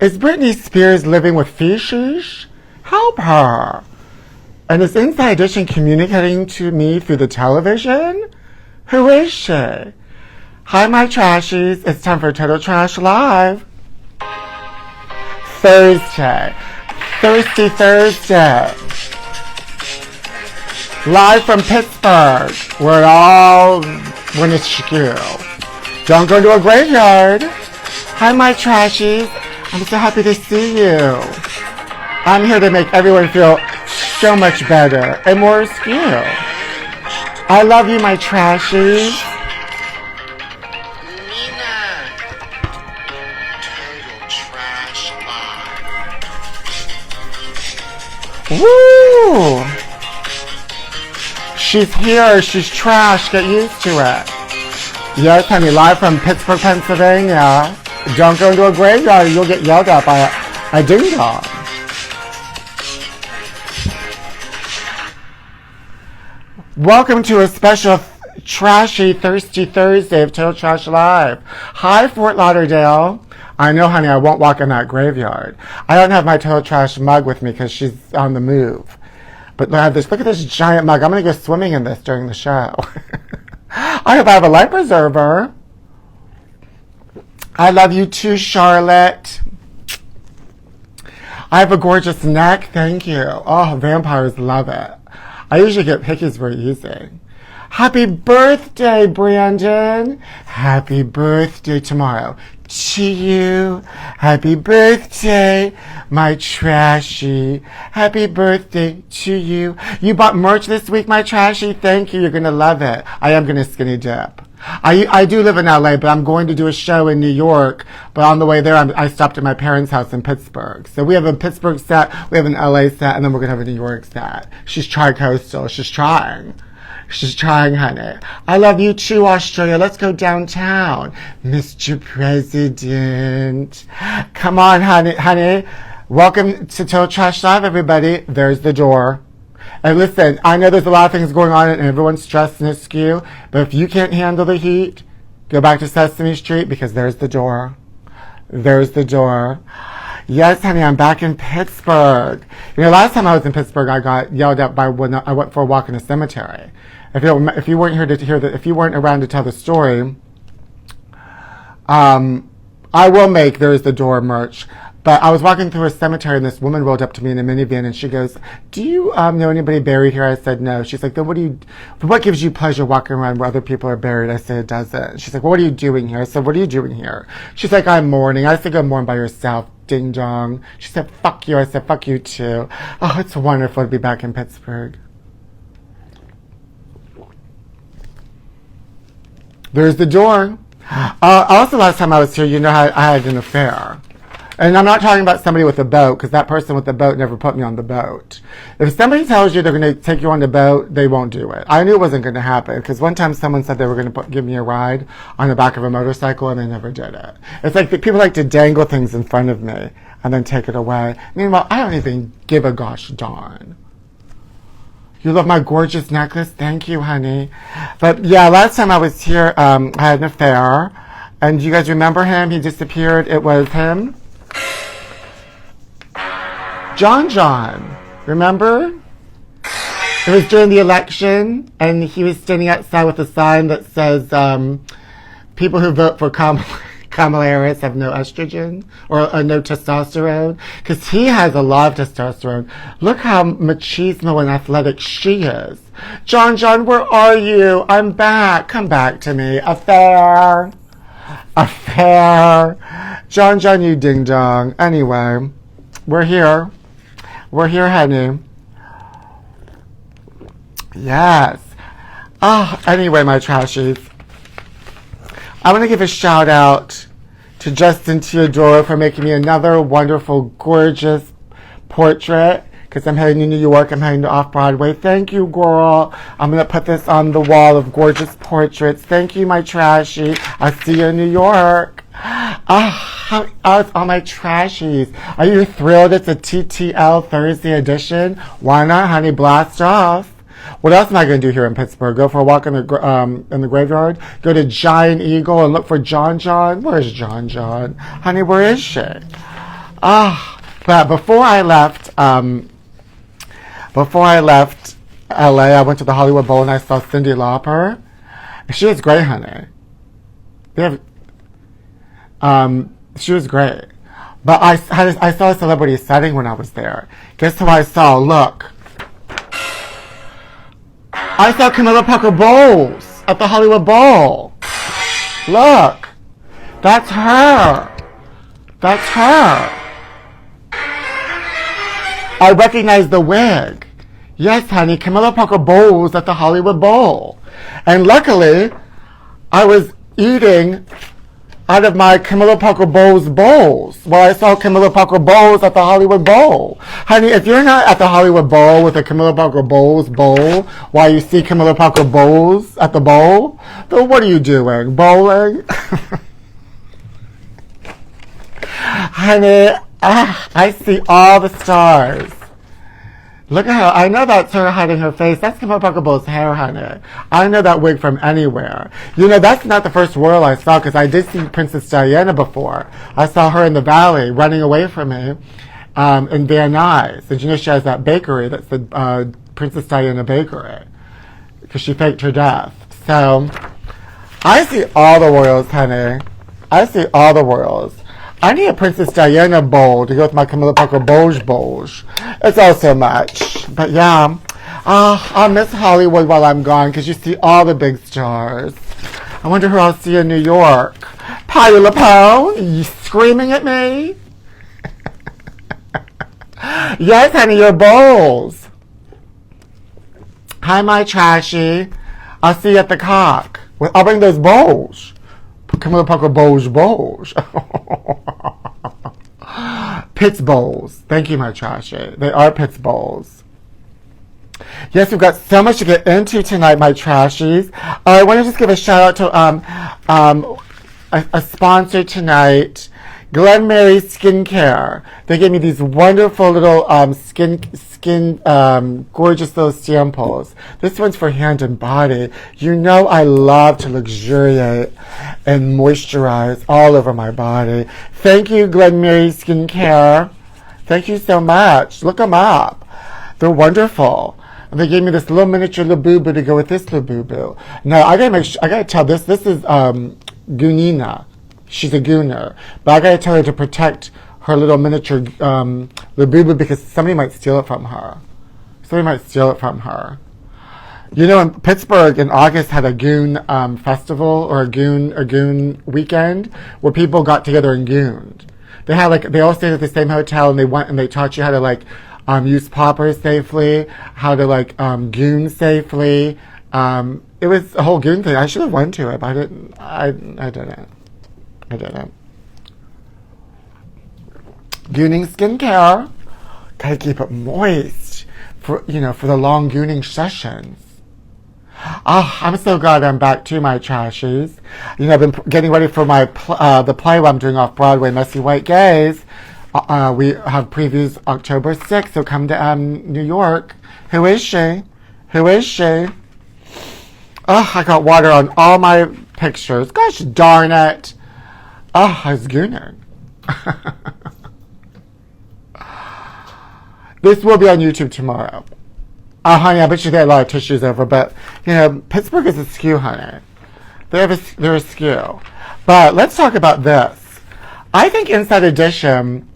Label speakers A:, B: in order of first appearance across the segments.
A: Is Britney Spears living with feces? Help her. And is Inside Edition communicating to me through the television? Who is she? Hi, my trashies. It's time for Total Trash Live. Thursday. Thirsty Thursday. Live from Pittsburgh, where it all went askew. Don't go to a graveyard. Hi, my trashies. I'm so happy to see you. I'm here to make everyone feel so much better and more askew. I love you, my trashies. Woo! She's here. She's trash. Get used to it. Yes, honey. Live from Pittsburgh, Pennsylvania. Don't go into a graveyard. You'll get yelled at by a ding-dong. Welcome to a special trashy, thirsty Thursday of Total Trash Live. Hi, Fort Lauderdale. I know, honey, I won't walk in that graveyard. I don't have my Total Trash mug with me because she's on the move. But I have this. Look at this giant mug. I'm going to go swimming in this during the show. I hope I have a life preserver. I love you too, Charlotte. I have a gorgeous neck. Thank you. Oh, vampires love it. I usually get pickies very easy. Happy birthday, Brandon. Happy birthday tomorrow to you. Happy birthday, my trashy. Happy birthday to you. You bought merch this week, my trashy. Thank you. You're going to love it. I am going to skinny dip. I do live in LA, but I'm going to do a show in New York. But on the way there, I stopped at my parents' house in Pittsburgh. So we have a Pittsburgh set, we have an LA set, and then we're going to have a New York set. She's tri-coastal. She's trying. She's trying, honey. I love you too, Australia. Let's go downtown. Mr. President. Come on, honey. Welcome to Total Trash Live, everybody. There's the door. And listen, I know there's a lot of things going on and everyone's stressed and askew, but if you can't handle the heat, go back to Sesame Street because there's the door. There's the door. Yes, honey, I'm back in Pittsburgh. You know, last time I was in Pittsburgh, I got yelled at by when I went for a walk in a cemetery. If you weren't here to hear if you weren't around to tell the story, I will make There's the Door merch. But I was walking through a cemetery and this woman rolled up to me in a minivan and she goes, do you know anybody buried here? I said, no. She's like, then what gives you pleasure walking around where other people are buried? I said, it doesn't. She's like, well, what are you doing here? I said, what are you doing here? She's like, I'm mourning. I said, go mourn by yourself, ding dong. She said, fuck you. I said, fuck you too. Oh, it's wonderful to be back in Pittsburgh. There's the door. Also, last time I was here, you know how I had an affair. And I'm not talking about somebody with a boat, because that person with the boat never put me on the boat. If somebody tells you they're going to take you on the boat, they won't do it. I knew it wasn't going to happen, because one time someone said they were going to give me a ride on the back of a motorcycle, and they never did it. It's like people like to dangle things in front of me, and then take it away. Meanwhile, I don't even give a gosh darn. You love my gorgeous necklace? Thank you, honey. But yeah, last time I was here, I had an affair. And do you guys remember him? He disappeared. It was him. John. Remember? It was during the election, and he was standing outside with a sign that says, people who vote for Kamala Harris have no estrogen or no testosterone, because he has a lot of testosterone. Look how machismo and athletic she is. John, where are you? I'm back. Come back to me. Affair. John, you ding dong. Anyway, we're here. We're here, honey. Yes. Anyway, my trashies. I want to give a shout out to Justin Teodoro for making me another wonderful, gorgeous portrait. Because I'm heading to New York. I'm heading to Off-Broadway. Thank you, girl. I'm going to put this on the wall of gorgeous portraits. Thank you, my trashy. I'll see you in New York. It's all my trashies. Are you thrilled it's a TTL Thursday edition? Why not, honey? Blast off. What else am I going to do here in Pittsburgh? Go for a walk in the graveyard? Go to Giant Eagle and look for John? Where's John? Honey, where is she? But before I left LA, I went to the Hollywood Bowl and I saw Cyndi Lauper. She was great, honey. She was great. But I saw a celebrity setting when I was there. Guess who I saw? Look. I saw Camilla Parker Bowles at the Hollywood Bowl. Look. That's her. That's her. I recognize the wig. Yes, honey, Camilla Parker Bowles at the Hollywood Bowl. And luckily, I was eating out of my Camilla Parker Bowles bowls while I saw Camilla Parker Bowles at the Hollywood Bowl. Honey, if you're not at the Hollywood Bowl with a Camilla Parker Bowles bowl while you see Camilla Parker Bowles at the bowl, then what are you doing? Bowling? Honey, I see all the stars. Look at her. I know that's her hiding her face. That's Camilla Parker Bowles' hair, honey. I know that wig from anywhere. You know, that's not the first royal I saw, because I did see Princess Diana before. I saw her in the valley running away from me in Van Nuys. And you know, she has that bakery that said Princess Diana Bakery, because she faked her death. So, I see all the royals, honey. I see all the royals. I need a Princess Diana bowl to go with my Camilla Parker Bowles bowls. It's all so much. But yeah, I'll miss Hollywood while I'm gone, because you see all the big stars. I wonder who I'll see in New York. Patti LuPone, you screaming at me? Yes, honey, your bowls. Hi, my trashy. I'll see you at the Cock. I'll bring those bowls. Camilla Parker Bowles bowls. Pitts bowls. Thank you, my trashy. They are Pitts bowls. Yes, we've got so much to get into tonight, my trashies. I want to just give a shout out to a sponsor tonight, Glen Mary Skincare. They gave me these wonderful little gorgeous little samples. This one's for hand and body. You know I love to luxuriate and moisturize all over my body. Thank you, Glen Mary Skincare. Thank you so much. Look them up. They're wonderful. And they gave me this little miniature Labubu to go with this Labubu. Now I gotta tell this is Goonina. She's a gooner, but I gotta tell her to protect her little miniature Labubu, because somebody might steal it from her. You know, in Pittsburgh in August had a Goon festival, or a Goon weekend, where people got together and gooned. They all stayed at the same hotel, and they went and they taught you how to use poppers safely, how to goon safely. It was a whole goon thing. I should have went to it, but I didn't. Gooning skincare. Gotta keep it moist for the long gooning sessions. I'm so glad I'm back to my trashies. I've been getting ready for my the play I'm doing off Broadway, Messy White Gays. We have previews October 6th, so come to New York. Who is she? I got water on all my pictures. Gosh darn it. I was gooning. This will be on YouTube tomorrow. Honey, I bet you there are a lot of tissues over, but, Pittsburgh is askew, honey. They're askew. But let's talk about this. I think Inside Edition,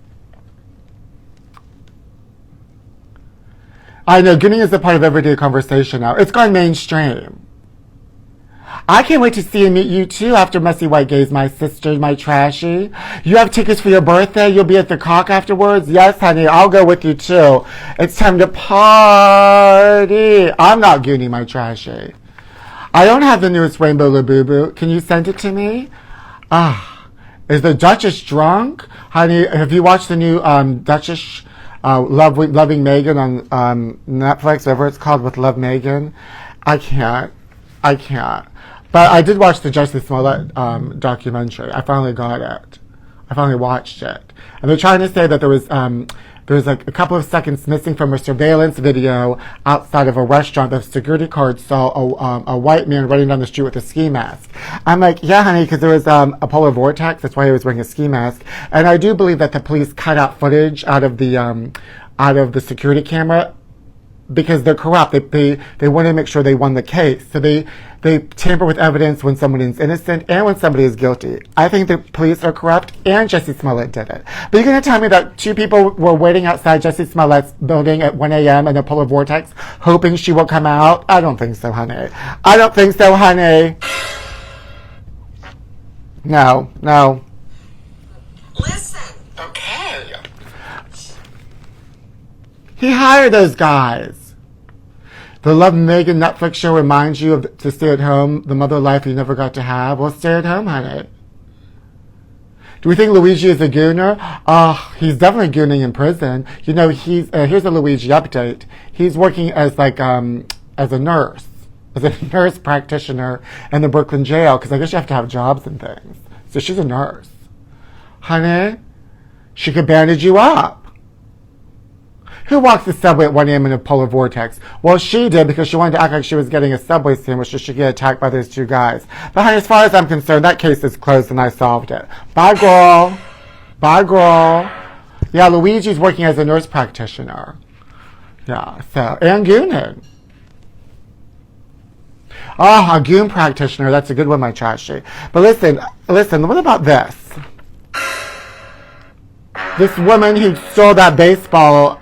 A: I know gooning is a part of everyday conversation now. It's gone mainstream. I can't wait to see and meet you too after Messy White Gays, my sister, my trashy. You have tickets for your birthday? You'll be at the Cock afterwards? Yes, honey, I'll go with you too. It's time to party. I'm not gooning, my trashy. I don't have the newest Rainbow Labubu. Can you send it to me? Is the Duchess drunk? Honey, have you watched the new Duchess Loving Megan on Netflix, whatever it's called, with Love Megan? I can't. But I did watch the Jussie Smollett documentary. I finally got it. I finally watched it. And they're trying to say that there was There's like a couple of seconds missing from a surveillance video outside of a restaurant. The security guard saw a white man running down the street with a ski mask. I'm like, yeah, honey, because there was a polar vortex. That's why he was wearing a ski mask. And I do believe that the police cut out footage out of the security camera because they're corrupt. They want to make sure they won the case. So they tamper with evidence when someone is innocent and when somebody is guilty. I think the police are corrupt and Jussie Smollett did it. But you're going to tell me that 2 people were waiting outside Jussie Smollett's building at 1 a.m. in a polar vortex hoping she will come out? I don't think so, honey. I don't think so, honey. No.
B: Listen.
A: Okay. He hired those guys. The Love Megan Netflix show reminds you to stay at home, the mother life you never got to have. Well, stay at home, honey. Do we think Luigi is a gooner? He's definitely gooning in prison. You know, here's a Luigi update. He's working as as a nurse practitioner in the Brooklyn jail, because I guess you have to have jobs and things. So she's a nurse. Honey, she could bandage you up. Who walks the subway at 1 a.m. in a polar vortex? Well, she did because she wanted to act like she was getting a Subway sandwich so she could get attacked by those 2 guys. But honey, as far as I'm concerned, that case is closed and I solved it. Bye, girl. Bye, girl. Yeah, Luigi's working as a nurse practitioner. Yeah, so, and gooning. Oh, a goon practitioner. That's a good one, my trashy. But listen, what about this? This woman who stole that baseball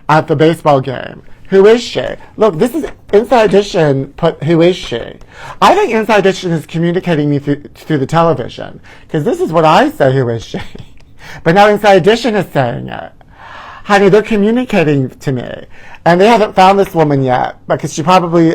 A: at the baseball game. Who is she? Look, this is Inside Edition put who is she? I think Inside Edition is communicating me through the television. Because this is what I say, who is she? But now Inside Edition is saying it. Honey, they're communicating to me. And they haven't found this woman yet. Because she probably,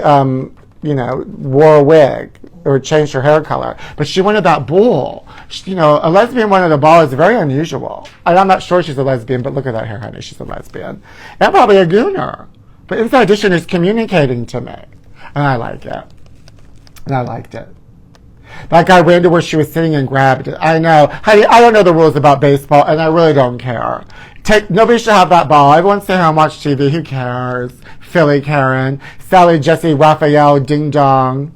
A: wore a wig or changed her hair color. But she wanted that bull. A lesbian wanting a ball is very unusual. And I'm not sure she's a lesbian, but look at that hair, honey. She's a lesbian. And probably a gooner. But Inside Edition is communicating to me. And I like it. And I liked it. That guy ran to where she was sitting and grabbed it. I know. Honey, I don't know the rules about baseball, and I really don't care. Nobody should have that ball. Everyone stay home, watch TV. Who cares? Philly Karen. Sally, Jesse, Raphael, Ding Dong.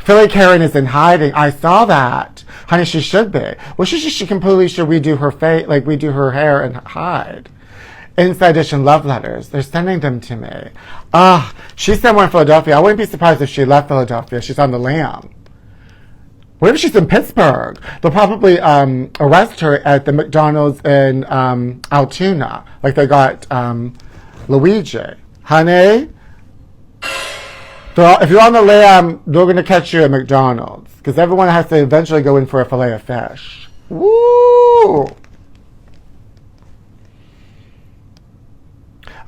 A: Philly Karen is in hiding. I saw that. Honey, she should be. Well, she completely should redo her face, like redo her hair and hide. Inside Edition love letters. They're sending them to me. She's somewhere in Philadelphia. I wouldn't be surprised if she left Philadelphia. She's on the lam. What if she's in Pittsburgh? They'll probably arrest her at the McDonald's in Altoona, like they got Luigi. Honey? If you're on the lam, they're going to catch you at McDonald's. Because everyone has to eventually go in for a fillet of fish. Woo!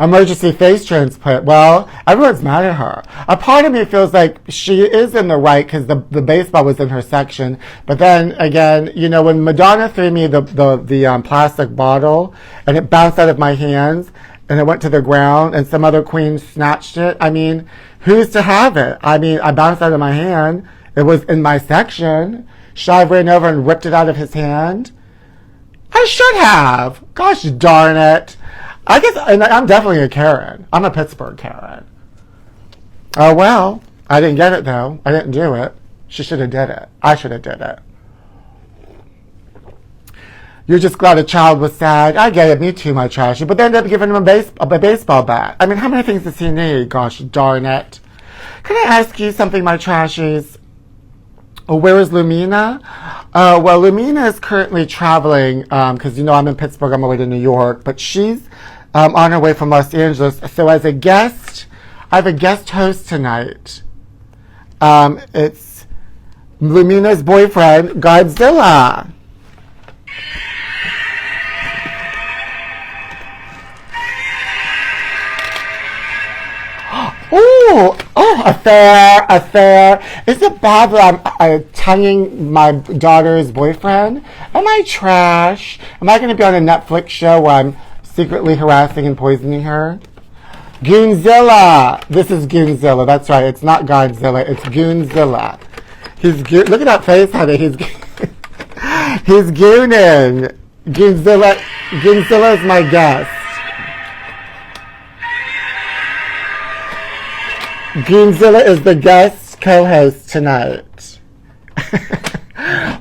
A: Emergency face transplant. Well, everyone's mad at her. A part of me feels like she is in the right because the baseball was in her section. But then again, when Madonna threw me the plastic bottle and it bounced out of my hands and it went to the ground and some other queen snatched it. I mean, who's to have it? I mean, I bounced out of my hand. It was in my section. Should I have ran over and ripped it out of his hand? I should have. Gosh darn it. I guess I'm definitely a Karen. I'm a Pittsburgh Karen. Oh, well. I didn't get it, though. I didn't do it. She should have did it. I should have did it. You're just glad a child was sad. I get it. Me too, my trashy. But they ended up giving him a baseball bat. I mean, how many things does he need? Gosh darn it. Can I ask you something, my trashies? Where is Lumina? Well, Lumina is currently traveling because, I'm in Pittsburgh on my way to New York. But she's on her way from Los Angeles. So as a guest, I have a guest host tonight. It's Lumina's boyfriend, Godzilla. Affair. Is it bad that I'm tonguing my daughter's boyfriend? Am I trash? Am I going to be on a Netflix show where I'm secretly harassing and poisoning her? Goonzilla. This is Goonzilla. That's right. It's not Godzilla. It's Goonzilla. Look at that face, honey. He's gooning. Goonzilla is my guest. Goonzilla is the guest co-host tonight.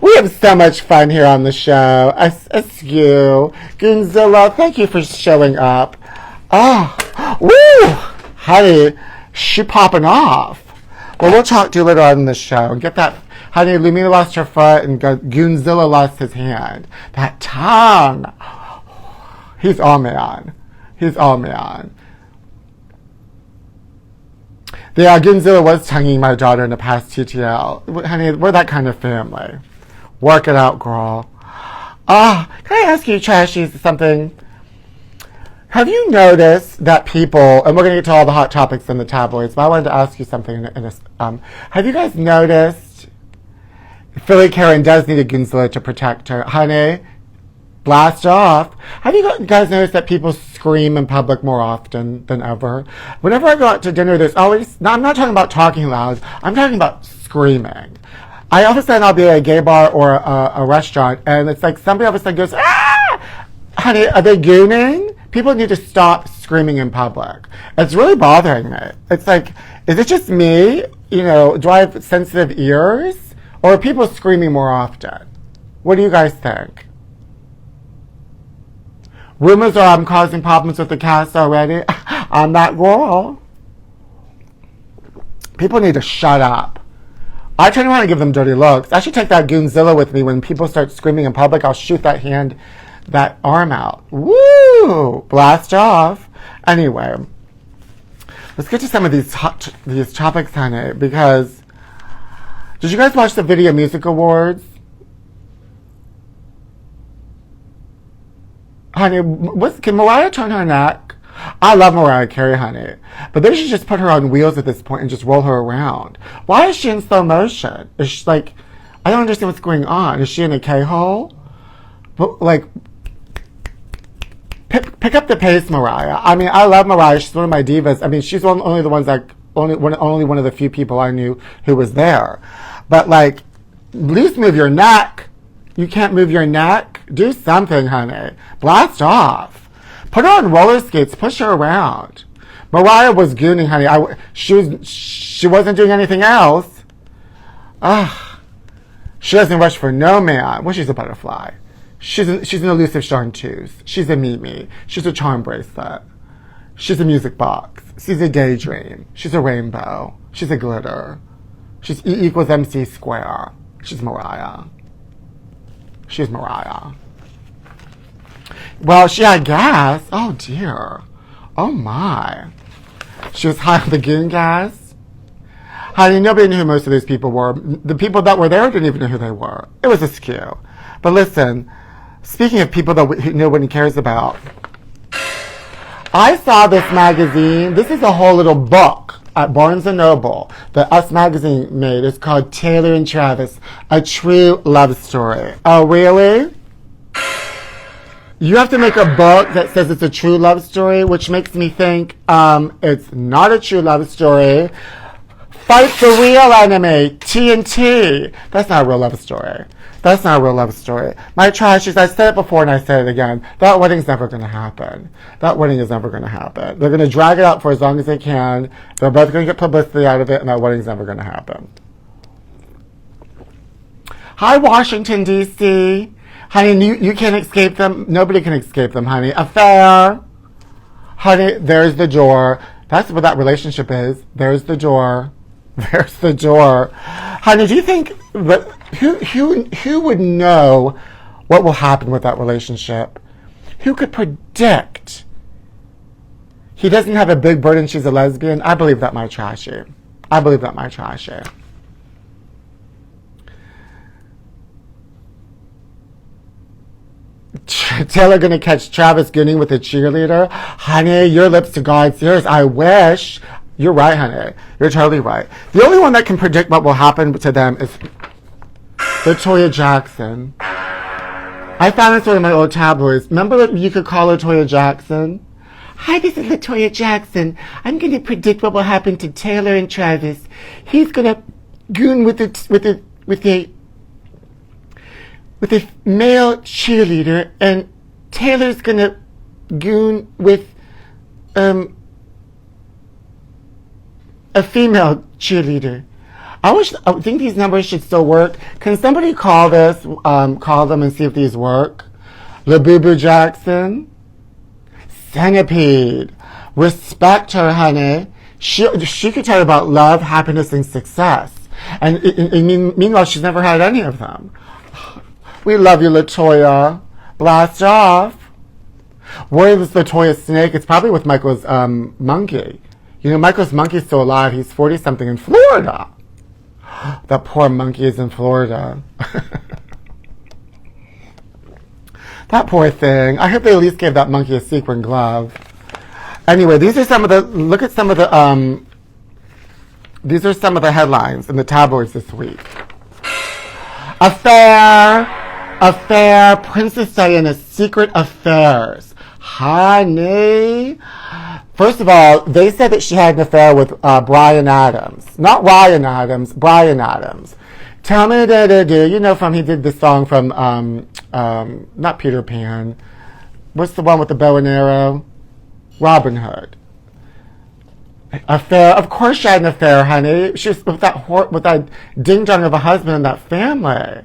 A: We have so much fun here on the show. Askew. Goonzilla, thank you for showing up. Oh, woo! Honey, she popping off. Well, we'll talk to you later on in the show and get that. Honey, Lumina lost her foot and Goonzilla lost his hand. That tongue. He's all man. He's all man. Yeah, Goonzilla was tonguing my daughter in the past TTL. Honey, we're that kind of family. Work it out, girl. Can I ask you, Trashy, something? Have you noticed that people, and we're going to get to all the hot topics in the tabloids, but I wanted to ask you something. Have you guys noticed Philly Karen does need a Goonzilla to protect her? Honey, blast off. Have you guys noticed that people scream in public more often than ever? Whenever I go out to dinner, there's always, I'm not talking about talking loud, I'm talking about screaming. All of a sudden I'll be at a gay bar or a restaurant, and it's like somebody all of a sudden goes, ah! Honey, are they gooning? People need to stop screaming in public. It's really bothering me. It's like, is it just me? You know, do I have sensitive ears? Or are people screaming more often? What do you guys think? Rumors are I'm causing problems with the cast already. I'm that girl. People need to shut up. I turn around and give them dirty looks. I should take that Goonzilla with me. When people start screaming in public, I'll shoot that arm out. Woo! Blast off. Anyway, let's get to some of these topics, honey, because did you guys watch the Video Music Awards? Honey, can Mariah turn her neck? I love Mariah Carey, honey. But they should just put her on wheels at this point and just roll her around. Why is she in slow motion? Is she like, I don't understand what's going on. Is she in a K-hole? But like, pick up the pace, Mariah. I mean, I love Mariah. She's one of my divas. I mean, she's only one of the few people I knew who was there. But like, at least move your neck. You can't move your neck? Do something, honey. Blast off. Put her on roller skates. Push her around. Mariah was gooning, honey. She wasn't doing anything else. She doesn't rush for no man. Well, she's a butterfly. She's an elusive chartreuse. She's a Mimi. She's a charm bracelet. She's a music box. She's a daydream. She's a rainbow. She's a glitter. She's E equals MC square. She's Mariah. She's Mariah. Well, she had gas. Oh, dear. Oh, my. She was high on the Goon gas. Honey, nobody knew who most of these people were. The people that were there didn't even know who they were. It was askew. But listen, speaking of people that nobody cares about, I saw this magazine. This is a whole little book at Barnes & Noble that Us Magazine made. It's called Taylor and Travis, A True Love Story. Oh, really? You have to make a book that says it's a true love story, which makes me think it's not a true love story. Fight the real enemy, TNT. That's not a real love story. That's not a real love story. My trashies, I said it before and I said it again. That wedding's never going to happen. That wedding is never going to happen. They're going to drag it out for as long as they can. They're both going to get publicity out of it, and that wedding's never going to happen. Hi, Washington, D.C. Honey, you can't escape them. Nobody can escape them, honey. Affair. Honey, there's the door. That's what that relationship is. There's the door. There's the door. Honey, do you think who would know what will happen with that relationship? Who could predict? He doesn't have a big burden, she's a lesbian. I believe that, my trashy. I believe that, my trashy. Taylor gonna catch Travis gooning with a cheerleader? Honey, your lips to God's ears. I wish. You're right, honey. You're totally right. The only one that can predict what will happen to them is Latoya Jackson. I found this one in my old tabloids. Remember that you could call Latoya Jackson? Hi, this is Latoya Jackson. I'm going to predict what will happen to Taylor and Travis. He's going to goon with with a male cheerleader, and Taylor's gonna goon with a female cheerleader. I think these numbers should still work. Can somebody call them and see if these work? LaBubu Jackson, Centipede. Respect her, honey. She could tell you about love, happiness, and success. And meanwhile, she's never had any of them. We love you, LaToya. Blast off. Where is LaToya's snake? It's probably with Michael's monkey. You know, Michael's monkey's still alive. He's 40-something in Florida. That poor monkey is in Florida. That poor thing. I hope they at least gave that monkey a sequin glove. Anyway, these are some of the headlines in the tabloids this week. Affair, Princess Diana's secret affairs. Honey. First of all, they said that she had an affair with Bryan Adams. Not Ryan Adams, Bryan Adams. Tell me you know he did the song from, not Peter Pan. What's the one with the bow and arrow? Robin Hood. Affair. Of course she had an affair, honey. She was with that ding-dong of a husband in that family.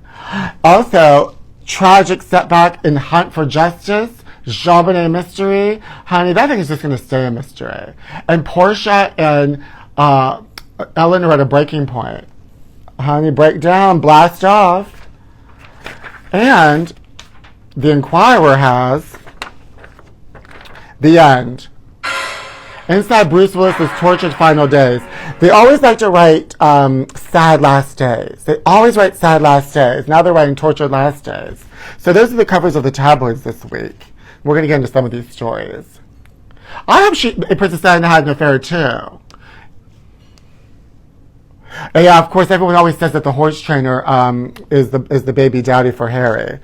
A: Also, tragic setback in Hunt for Justice. JonBenet mystery. Honey, that thing is just going to stay a mystery. And Portia and Ellen are at a breaking point. Honey, break down, blast off. And the Inquirer has the end. Inside Bruce Willis's tortured final days. They always like to write sad last days. They always write sad last days. Now they're writing tortured last days. So those are the covers of the tabloids this week. We're going to get into some of these stories. I hope Princess Diana had an affair too. And yeah, of course, everyone always says that the horse trainer is the baby daddy for Harry.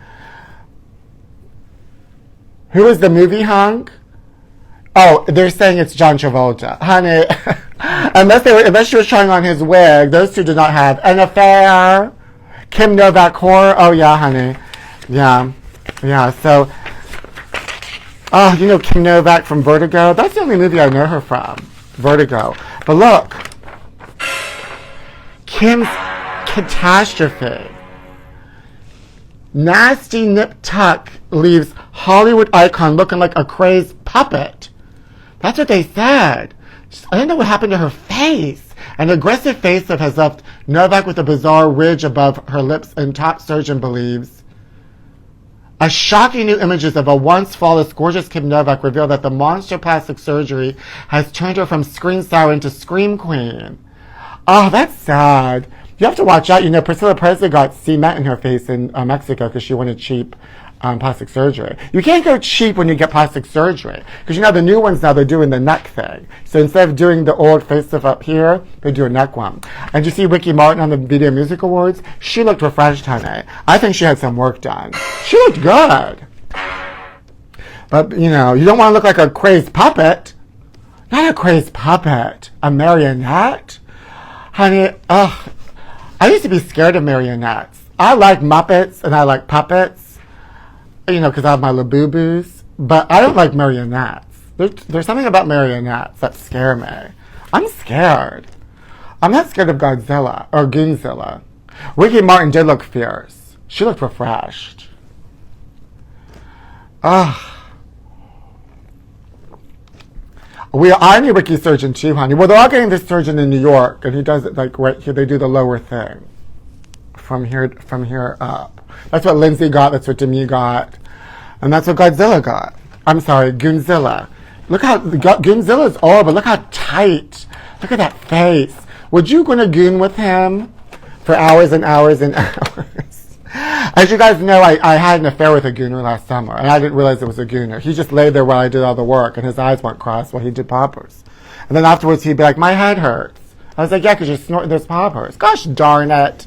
A: Who is the movie hunk? Oh, they're saying it's John Travolta. Honey, unless she was trying on his wig, those two did not have an affair. Kim Novak horror? Oh yeah, honey. Yeah, so... Oh, you know Kim Novak from Vertigo? That's the only movie I know her from. Vertigo. But look. Kim's catastrophe. Nasty nip tuck leaves Hollywood icon looking like a crazed puppet. That's what they said. I don't know what happened to her face. An aggressive facelift has left Novak with a bizarre ridge above her lips, and top surgeon believes. A shocking new images of a once flawless, gorgeous Kim Novak reveal that the monster plastic surgery has turned her from screen star into scream queen. Oh, that's sad. You have to watch out. You know, Priscilla Presley got cement in her face in Mexico because she wanted cheap plastic surgery. You can't go cheap when you get plastic surgery because, you know, the new ones now, they're doing the neck thing. So instead of doing the old facelift up here, they do a neck one. And you see Ricky Martin on the Video Music Awards? She looked refreshed, honey. I think she had some work done. She looked good. But, you know, you don't want to look like a crazed puppet. Not a crazed puppet. A marionette? Honey, ugh. I used to be scared of marionettes. I like Muppets and I like puppets, you know, because I have my Labubus. But I don't like marionettes. There's something about marionettes that scare me. I'm scared. I'm not scared of Godzilla or Goonzilla. Ricky Martin did look fierce. She looked refreshed. Ugh. I need Ricky's surgeon too, honey. Well, they're all getting this surgeon in New York, and he does it like right here. They do the lower thing from here up. That's what Lindsay got. That's what Demi got, and that's what Godzilla got. I'm sorry, Goonzilla. Look how Goonzilla's old, but look how tight. Look at that face. Would you gonna goon with him for hours and hours and hours? As you guys know, I had an affair with a gooner last summer, and I didn't realize it was a gooner. He just laid there while I did all the work, and his eyes weren't crossed while he did poppers. And then afterwards, he'd be like, my head hurts. I was like, yeah, because you're snorting those poppers. Gosh darn it.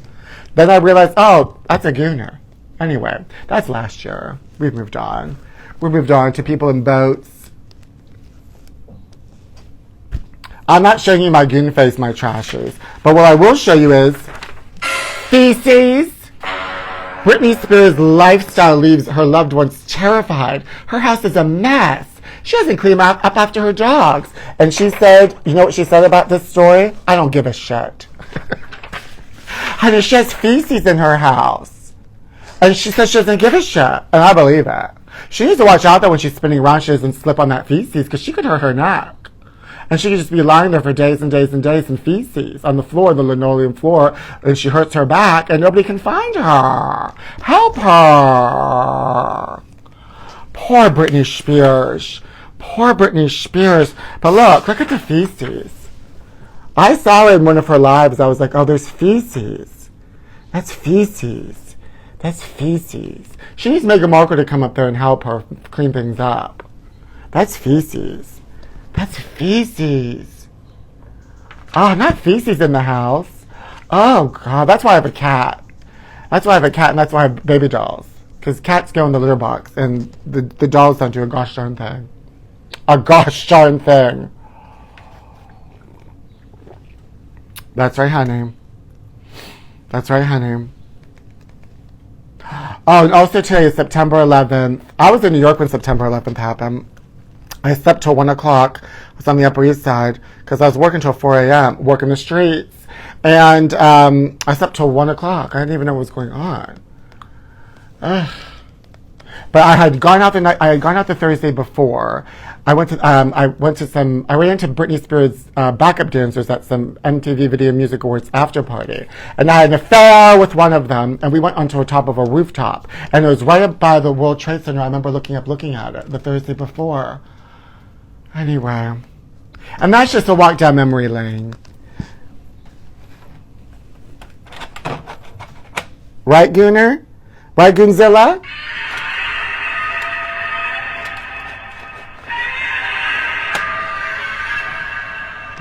A: Then I realized, oh, that's a gooner. Anyway, that's last year. We've moved on. We moved on to people in boats. I'm not showing you my goon face, my trashes. But what I will show you is feces. Britney Spears' lifestyle leaves her loved ones terrified. Her house is a mess. She doesn't clean up after her dogs. And she said, you know what she said about this story? I don't give a shit. Honey, she has feces in her house. And she says she doesn't give a shit. And I believe it. She needs to watch out, though, when she's spinning around, she doesn't slip on that feces, because she could hurt her neck. And she could just be lying there for days and days and days in feces on the floor, the linoleum floor, and she hurts her back, and nobody can find her. Help her. Poor Britney Spears. Poor Britney Spears. But look at the feces. I saw it in one of her lives. I was like, oh, there's feces. That's feces. That's feces. She needs Meghan Markle to come up there and help her clean things up. That's feces. That's feces. Oh, not feces in the house. Oh, God. That's why I have a cat. That's why I have a cat, and that's why I have baby dolls. Because cats go in the litter box, and the dolls don't do a gosh darn thing. A gosh darn thing. That's right, honey. That's right, honey. Oh, and also today is September 11th. I was in New York when September 11th happened. I slept till 1 o'clock. I was on the Upper East Side because I was working till 4 a.m., working the streets. And I slept till 1 o'clock. I didn't even know what was going on. Ugh. But I had gone out the Thursday before. I ran into Britney Spears' backup dancers at some MTV Video Music Awards after party. And I had an affair with one of them, and we went onto the top of a rooftop. And it was right up by the World Trade Center. I remember looking at it the Thursday before. Anyway. And that's just a walk down memory lane. Right, Gooner? Right, Goonzilla?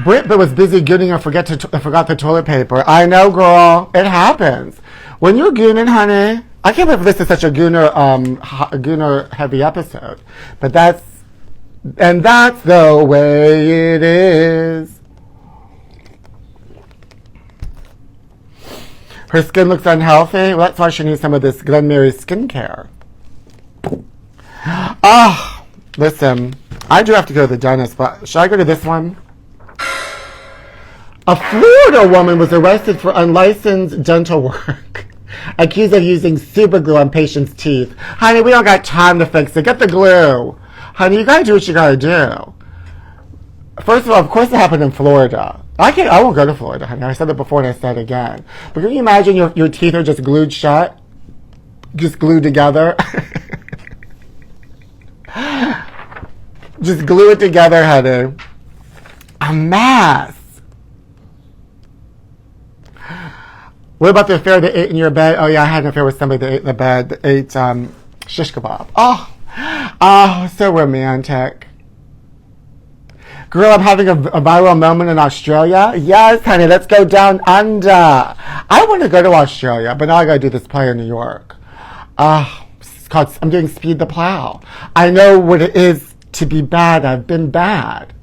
A: Brit was busy gooning and forgot the toilet paper. I know, girl. It happens. When you're gooning, honey, I can't believe this is such a gooner heavy episode. But that's the way it is. Her skin looks unhealthy. Well, that's why she needs some of this Glen Mary skincare. Oh, listen, I do have to go to the dentist, but should I go to this one? A Florida woman was arrested for unlicensed dental work, accused of using super glue on patients' teeth. Honey, we don't got time to fix it. Get the glue. Honey, you gotta do what you gotta do. First of all, of course it happened in Florida. I won't go to Florida, honey. I said that before and I said it again. But can you imagine your teeth are just glued shut? Just glued together? Just glue it together, honey. A mess. What about the affair that ate in your bed? Oh, yeah, I had an affair with somebody that ate in the bed, that ate shish kebab. Oh, so romantic. Girl, I'm having a viral moment in Australia. Yes, honey, let's go down under. I want to go to Australia, but now I got to do this play in New York. I'm doing Speed the Plow. I know what it is to be bad. I've been bad.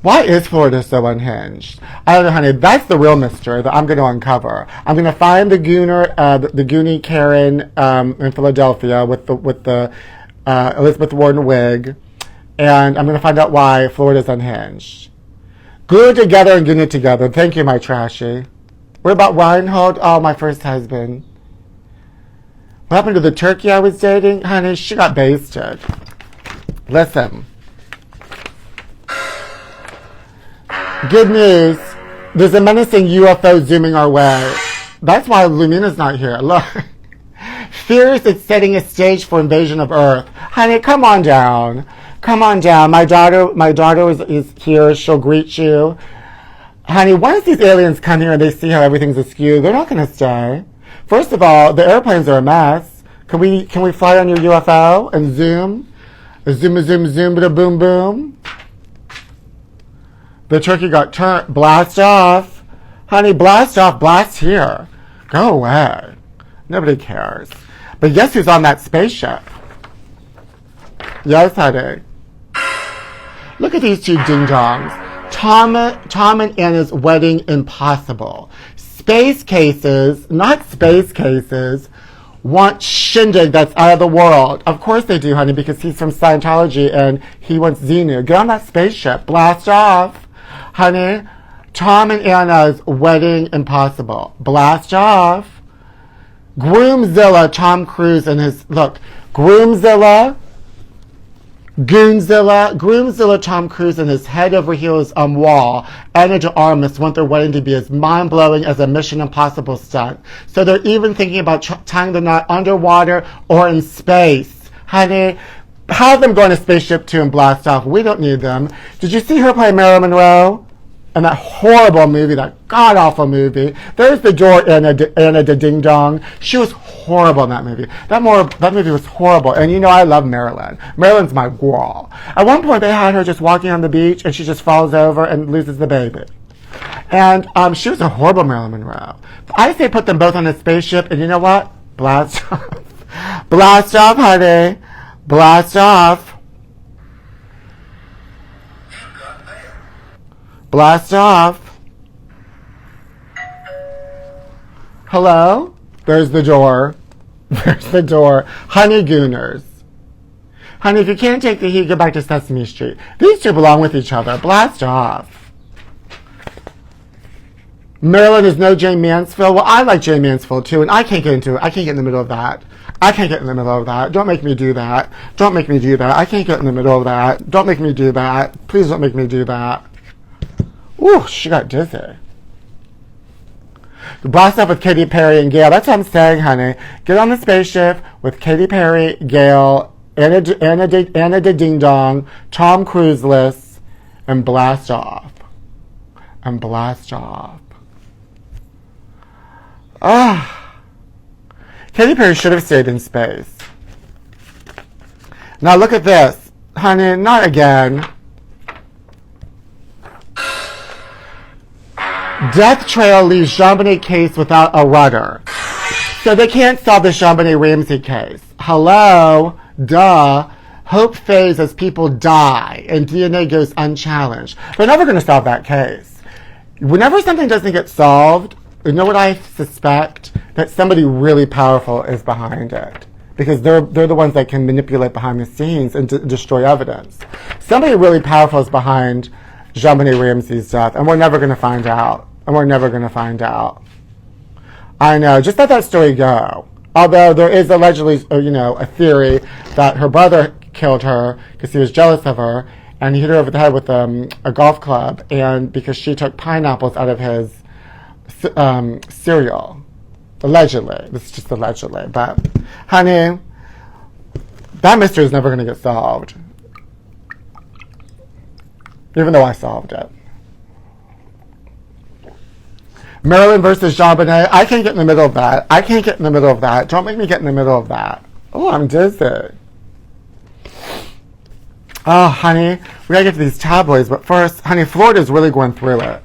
A: Why is Florida so unhinged? I don't know, honey. That's the real mystery that I'm going to uncover. I'm going to find the Goonie Karen in Philadelphia with the Elizabeth Warren wig, and I'm going to find out why Florida's unhinged. Glue it together and goon it together. Thank you, my trashy. What about Reinhold? Oh, my first husband. What happened to the turkey I was dating? Honey, she got basted. Listen. Good news. There's a menacing UFO zooming our way. That's why Lumina's not here. Look. Fears it's setting a stage for invasion of Earth. Honey, come on down. Come on down. My daughter is here. She'll greet you. Honey, once these aliens come here and they see how everything's askew, they're not going to stay. First of all, the airplanes are a mess. Can we fly on your UFO and zoom? Zoom, boom, boom. The turkey got turned. Blast off. Honey, blast off. Blast here. Go away. Nobody cares. But guess who's on that spaceship? Yes, honey. Look at these two ding-dongs. Tom and Anna's wedding impossible. Space cases, not space cases. want shindig that's out of the world. Of course they do, honey, because he's from Scientology and he wants Xenu. Get on that spaceship. Blast off. Honey, Tom and Anna's wedding impossible. Blast off. Groomzilla, Tom Cruise and his... Look, Groomzilla... Goonzilla, Groomzilla, Tom Cruise and his head over heels wall, Anna de Armas want their wedding to be as mind-blowing as a Mission Impossible stunt. So they're even thinking about tying the knot underwater or in space. Honey, have them go on a spaceship too and blast off. We don't need them. Did you see her play Marilyn Monroe? And that horrible movie, that god-awful movie. There's the door, Anna de Ding Dong. She was horrible in that movie. That movie was horrible. And you know I love Marilyn. Marilyn's my girl. At one point they had her just walking on the beach and she just falls over and loses the baby. And she was a horrible Marilyn Monroe. I say put them both on a spaceship and you know what? Blast off. Blast off, honey. Blast off. Blast off. Hello? There's the door. There's the door. Honey Gooners. Honey, if you can't take the heat, go back to Sesame Street. These two belong with each other. Blast off. Marilyn is no Jane Mansfield. Well, I like Jane Mansfield too, and I can't get into it. I can't get in the middle of that. I can't get in the middle of that. Don't make me do that. Don't make me do that. I can't get in the middle of that. Don't make me do that. Please don't make me do that. Ooh, she got dizzy. Blast up with Katy Perry and Gail. That's what I'm saying, honey. Get on the spaceship with Katy Perry, Gail, Anna de Ding Dong, Tom Cruise-less, and blast off. And blast off. Ah. Katy Perry should have stayed in space. Now look at this. Honey, not again. Death Trail leaves JonBenet case without a rudder. So they can't solve the JonBenet Ramsey case. Hello? Duh. Hope fades as people die and DNA goes unchallenged. They're never going to solve that case. Whenever something doesn't get solved, you know what I suspect? That somebody really powerful is behind it. Because they're the ones that can manipulate behind the scenes and destroy evidence. Somebody really powerful is behind JonBenet Ramsey's death, and we're never going to find out. And we're never going to find out. I know. Just let that story go. Although there is allegedly, a theory that her brother killed her because he was jealous of her, and he hit her over the head with a golf club, and because she took pineapples out of his cereal. Allegedly. This is just allegedly. But, honey, that mystery is never going to get solved. Even though I solved it. Marilyn versus JonBenet. I can't get in the middle of that. I can't get in the middle of that. Don't make me get in the middle of that. Oh, I'm dizzy. Oh, honey, we gotta get to these tabloids, but first, honey, Florida's really going through it.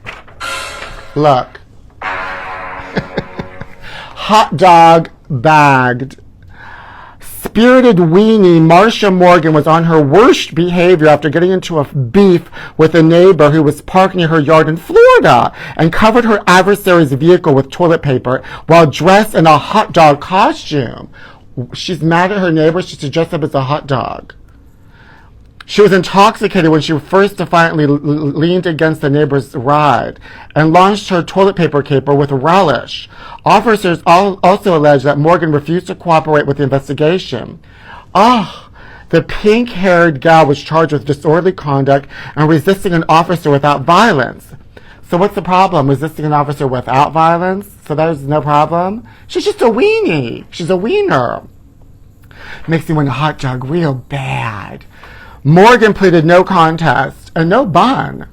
A: Look. Hot dog bagged. Spirited weenie Marsha Morgan was on her worst behavior after getting into a beef with a neighbor who was parked near her yard in Florida and covered her adversary's vehicle with toilet paper while dressed in a hot dog costume. She's mad at her neighbor. She's dressed up as a hot dog. She was intoxicated when she first defiantly leaned against the neighbor's ride and launched her toilet paper caper with relish. Officers also allege that Morgan refused to cooperate with the investigation. The pink-haired gal was charged with disorderly conduct and resisting an officer without violence. So what's the problem? Resisting an officer without violence? So there's no problem? She's just a weenie. She's a wiener. Makes me want a hot dog real bad. Morgan pleaded no contest and no bond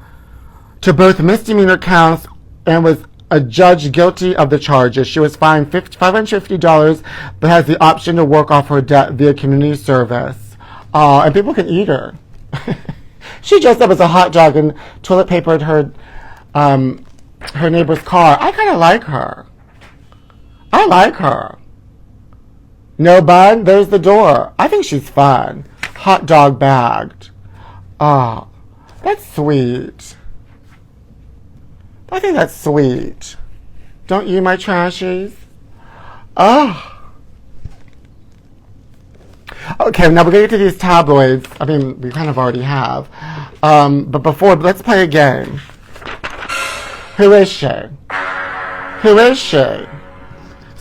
A: to both misdemeanor counts and was adjudged guilty of the charges. She was fined $550 but has the option to work off her debt via community service. And people can eat her. She dressed up as a hot dog and toilet papered her neighbor's car. I kind of like her. I like her. No bun? There's the door. I think she's fun. Hot dog bagged. That's sweet. I think that's sweet. Don't you, my trashies? Okay, now we're going to get to these tabloids. I mean, we kind of already have. But before, let's play a game. Who is she? Who is she?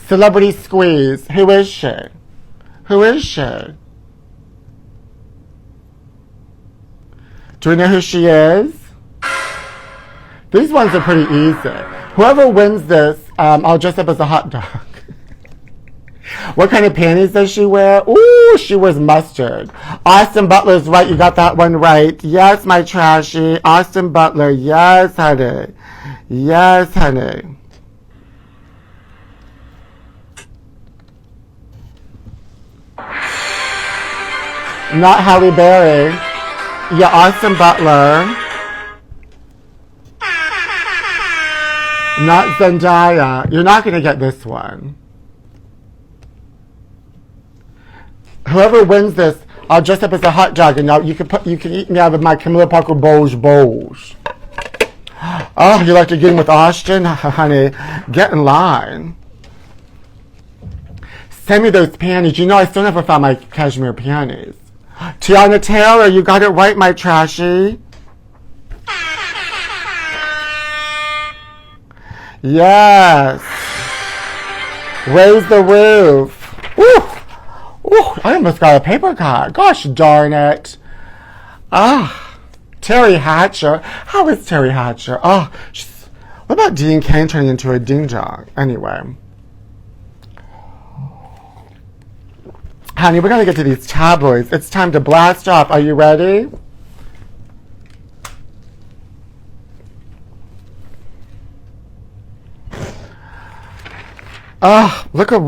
A: Celebrity squeeze. Who is she? Who is she? Do we know who she is? These ones are pretty easy. Whoever wins this, I'll dress up as a hot dog. What kind of panties does she wear? Ooh, she wears mustard. Austin Butler's right. You got that one right. Yes, my trashy. Austin Butler. Yes, honey. Yes, honey. Not Halle Berry. Yeah, Austin Butler. Not Zendaya. You're not going to get this one. Whoever wins this, I'll dress up as a hot dog, and now you can eat me out of my Camilla Parker bowls. Oh, you like to get in with Austin? Honey, get in line. Send me those panties. You know, I still never found my cashmere panties. Tiana Taylor, you got it right, my trashy. Yes. Raise the roof. Woo. Ooh, I almost got a paper cut. Gosh darn it. Terry Hatcher. How is Terry Hatcher? What about Dean Cain turning into a ding-dong? Anyway. Honey, we're going to get to these tabloids. It's time to blast off. Are you ready? Look at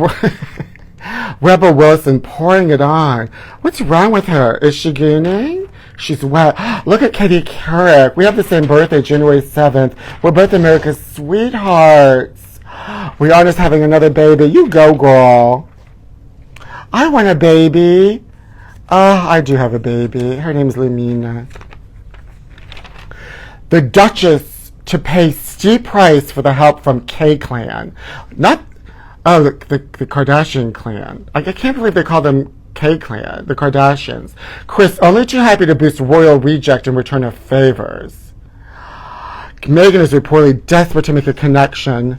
A: Rebel Wilson pouring it on. What's wrong with her? Is she gooning? She's wet. Look at Katie Couric. We have the same birthday, January 7th. We're both America's sweethearts. We are just having another baby. You go, girl. I want a baby. I do have a baby. Her name's Lamina. The Duchess to pay steep price for the help from K-Clan. Not, the Kardashian clan. I can't believe they call them K-Clan, the Kardashians. Chris, only too happy to boost royal reject in return of favors. Meghan is reportedly desperate to make a connection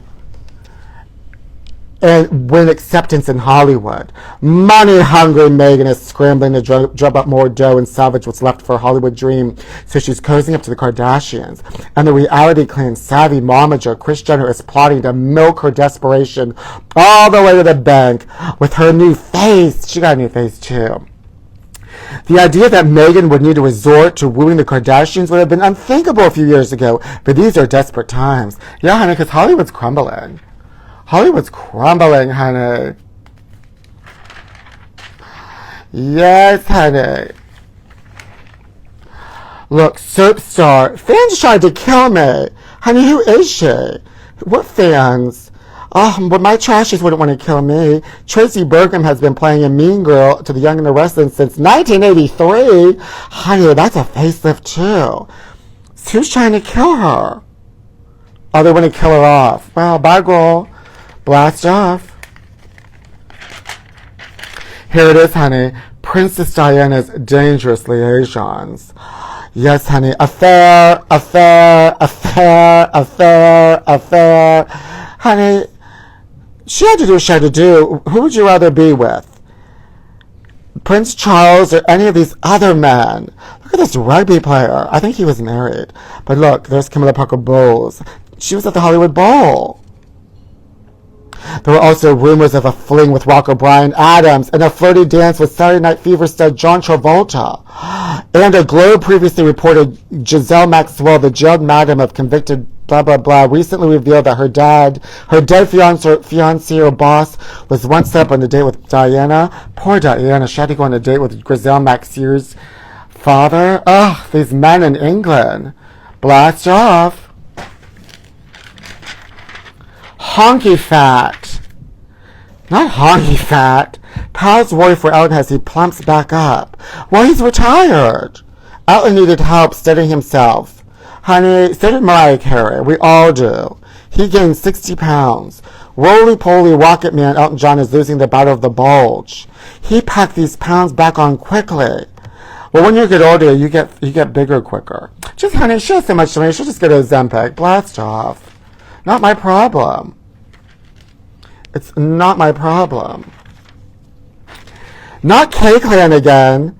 A: and win acceptance in Hollywood. Money-hungry Meghan is scrambling to drum up more dough and salvage what's left for her Hollywood dream, so she's cozying up to the Kardashians. And the reality clan savvy momager Kris Jenner is plotting to milk her desperation all the way to the bank with her new face. She got a new face, too. The idea that Meghan would need to resort to wooing the Kardashians would have been unthinkable a few years ago, but these are desperate times. Yeah, honey, because Hollywood's crumbling. Hollywood's crumbling, honey. Yes, honey. Look, soap star. Fans tried to kill me. Honey, who is she? What fans? But my trashies wouldn't want to kill me. Tracy Bergham has been playing a mean girl to the Young and the Restless since 1983. Honey, that's a facelift, too. So who's trying to kill her? Oh, they want to kill her off. Well, bye, girl. Blast off. Here it is, honey. Princess Diana's dangerous liaisons. Yes, honey. Affair. Honey, she had to do what she had to do. Who would you rather be with? Prince Charles or any of these other men? Look at this rugby player. I think he was married. But look, there's Camilla Parker Bowles. She was at the Hollywood Bowl. There were also rumors of a fling with Walker Bryan Adams and a flirty dance with Saturday Night Fever star John Travolta. And a Globe previously reported Giselle Maxwell, the jailed madam of convicted blah, blah, blah, recently revealed that her dead fiancé or boss was once set up on a date with Diana. Poor Diana. She had to go on a date with Giselle Maxwell's father. These men in England. Blast off. Honky fat. Not honky fat. Pal's worry for Elton as he plumps back up. Well, he's retired. Elton needed help steadying himself. Honey, so did Mariah Carey. We all do. He gained 60 pounds. Roly-poly Rocket Man Elton John is losing the battle of the bulge. He packed these pounds back on quickly. Well, when you get older, you get bigger quicker. Just, honey, she has so much money. She'll just get a Ozempic. Blast off. Not my problem. It's not my problem. Not K-Clan again.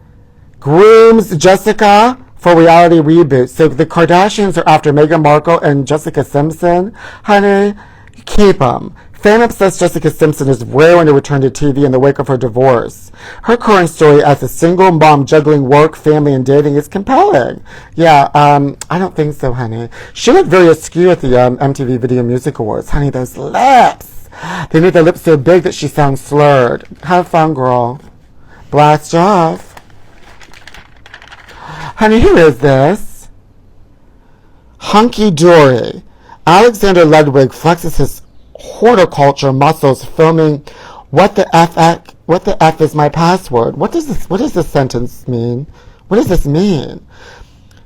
A: Grooms Jessica for reality reboot. So the Kardashians are after Meghan Markle and Jessica Simpson. Honey, keep them. Fan-obsessed Jessica Simpson is raring to return to TV in the wake of her divorce. Her current story as a single mom juggling work, family, and dating is compelling. Yeah, I don't think so, honey. She looked very askew at the MTV Video Music Awards. Honey, those lips. They made the lips so big that she sounds slurred. Have fun, girl. Blast off. Honey, who is this? Hunky Dory. Alexander Ludwig flexes his horticulture muscles filming what the F is my password. What does this sentence mean? What does this mean?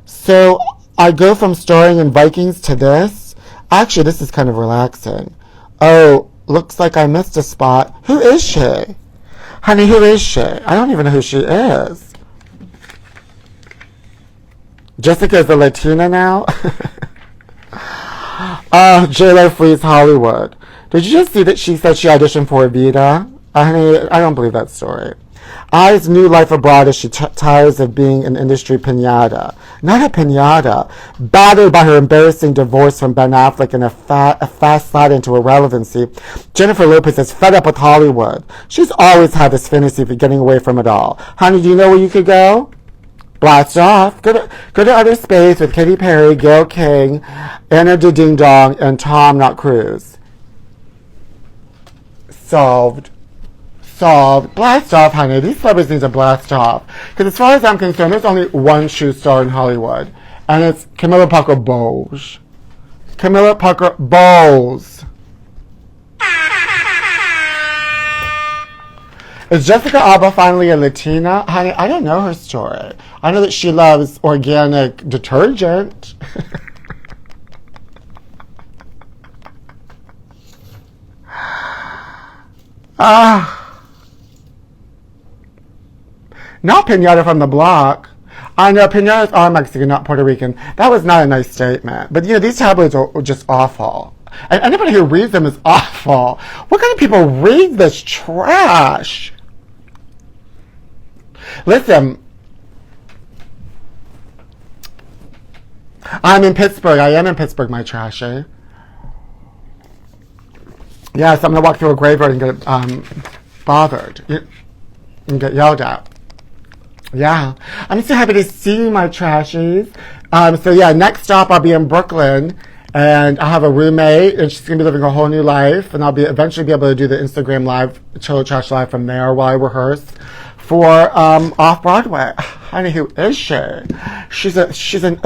A: So I go from starring in Vikings to this. Actually, this is kind of relaxing. Oh, looks like I missed a spot. Who is she? Honey, who is she? I don't even know who she is. Jessica is a Latina now? J-Lo flees Hollywood. Did you just see that she said she auditioned for Evita? Honey, I don't believe that story. I's new life abroad as she tires of being an industry pinata. Not a pinata. Battered by her embarrassing divorce from Ben Affleck and a fast slide into irrelevancy, Jennifer Lopez is fed up with Hollywood. She's always had this fantasy of getting away from it all. Honey, do you know where you could go? Blast off. Go to outer space with Katy Perry, Gayle King, Anna Ding Dong, and Tom Not Cruise. Solved. Blast off, honey. These celebrities need to blast off. Because as far as I'm concerned, there's only one shoe star in Hollywood. And it's Camilla Parker Bowles. Camilla Parker Bowles. Is Jessica Alba finally a Latina? Honey, I don't know her story. I know that she loves organic detergent. Not Pinata from the block. I know Pinatas are Mexican, not Puerto Rican. That was not a nice statement. But, these tabloids are just awful. And anybody who reads them is awful. What kind of people read this trash? Listen, I'm in Pittsburgh. I am in Pittsburgh, my trashy. Yes, I'm going to walk through a graveyard and get bothered and get yelled at. Yeah. I'm so happy to see you, my trashies. Next stop I'll be in Brooklyn. And I have a roommate, and she's going to be living a whole new life. And I'll eventually be able to do the Instagram live, Chill Trash Live from there while I rehearse for Off-Broadway. Honey, who is she? She's a thespian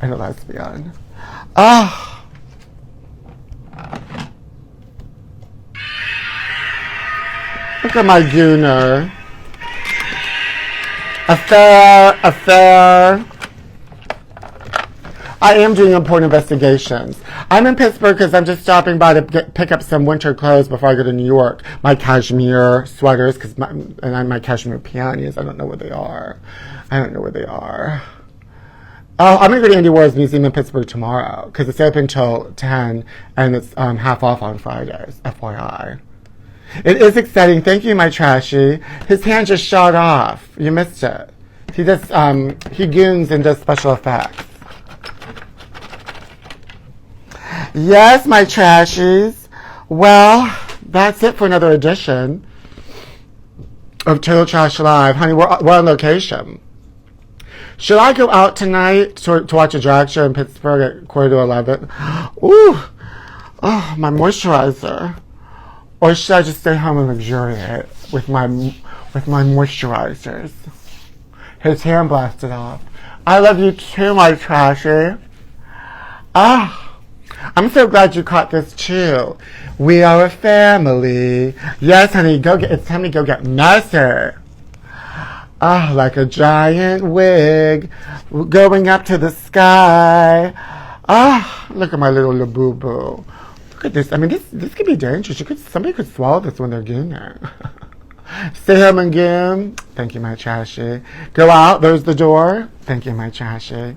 A: and a lesbian. Look at my gooner. Affair. I am doing important investigations. I'm in Pittsburgh because I'm just stopping by to pick up some winter clothes before I go to New York. My cashmere sweaters and my cashmere panties. I don't know where they are. Oh, I'm going to go to Andy Warhol's museum in Pittsburgh tomorrow because it's open till 10 and it's half off on Fridays, FYI. It is exciting. Thank you, my trashy. His hand just shot off. You missed it. He goons and does special effects. Yes, my trashies. Well, that's it for another edition of Total Trash Live. Honey, we're on location. Should I go out tonight to watch a drag show in Pittsburgh at 10:45? Ooh, my moisturizer. Or should I just stay home and luxuriate with my moisturizers? His hand blasted off. I love you too, my trashy. I'm so glad you caught this too. We are a family. Yes, honey, it's time to go get messy. Ah, like a giant wig going up to the sky. Ah, look at my little Labubu. Look at this. I mean, this could be dangerous. Somebody could swallow this when they're gooning. Stay home and goon. Thank you, my trashy. Go out. There's the door. Thank you, my trashy.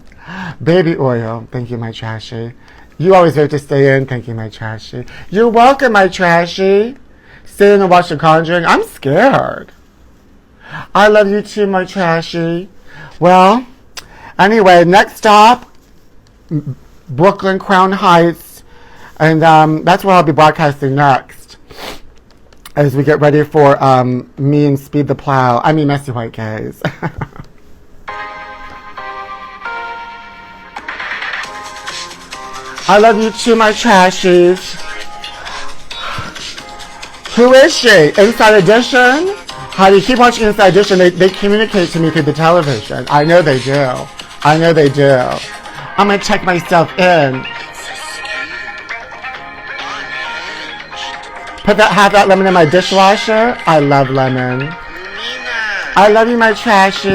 A: Baby oil. Thank you, my trashy. You always vote to stay in. Thank you, my trashy. You're welcome, my trashy. Stay in and watch The Conjuring. I'm scared. I love you too, my trashy. Well, anyway, next stop, Brooklyn, Crown Heights. And that's where I'll be broadcasting next. As we get ready for me and Speed the Plow. I mean, Messy White Gays. I love you too, my trashies. Who is she? Inside Edition? How do you keep watching Inside Edition? They communicate to me through the television. I know they do. I know they do. I'm going to check myself in. Put half that lemon in my dishwasher. I love lemon. I love you, my trashy.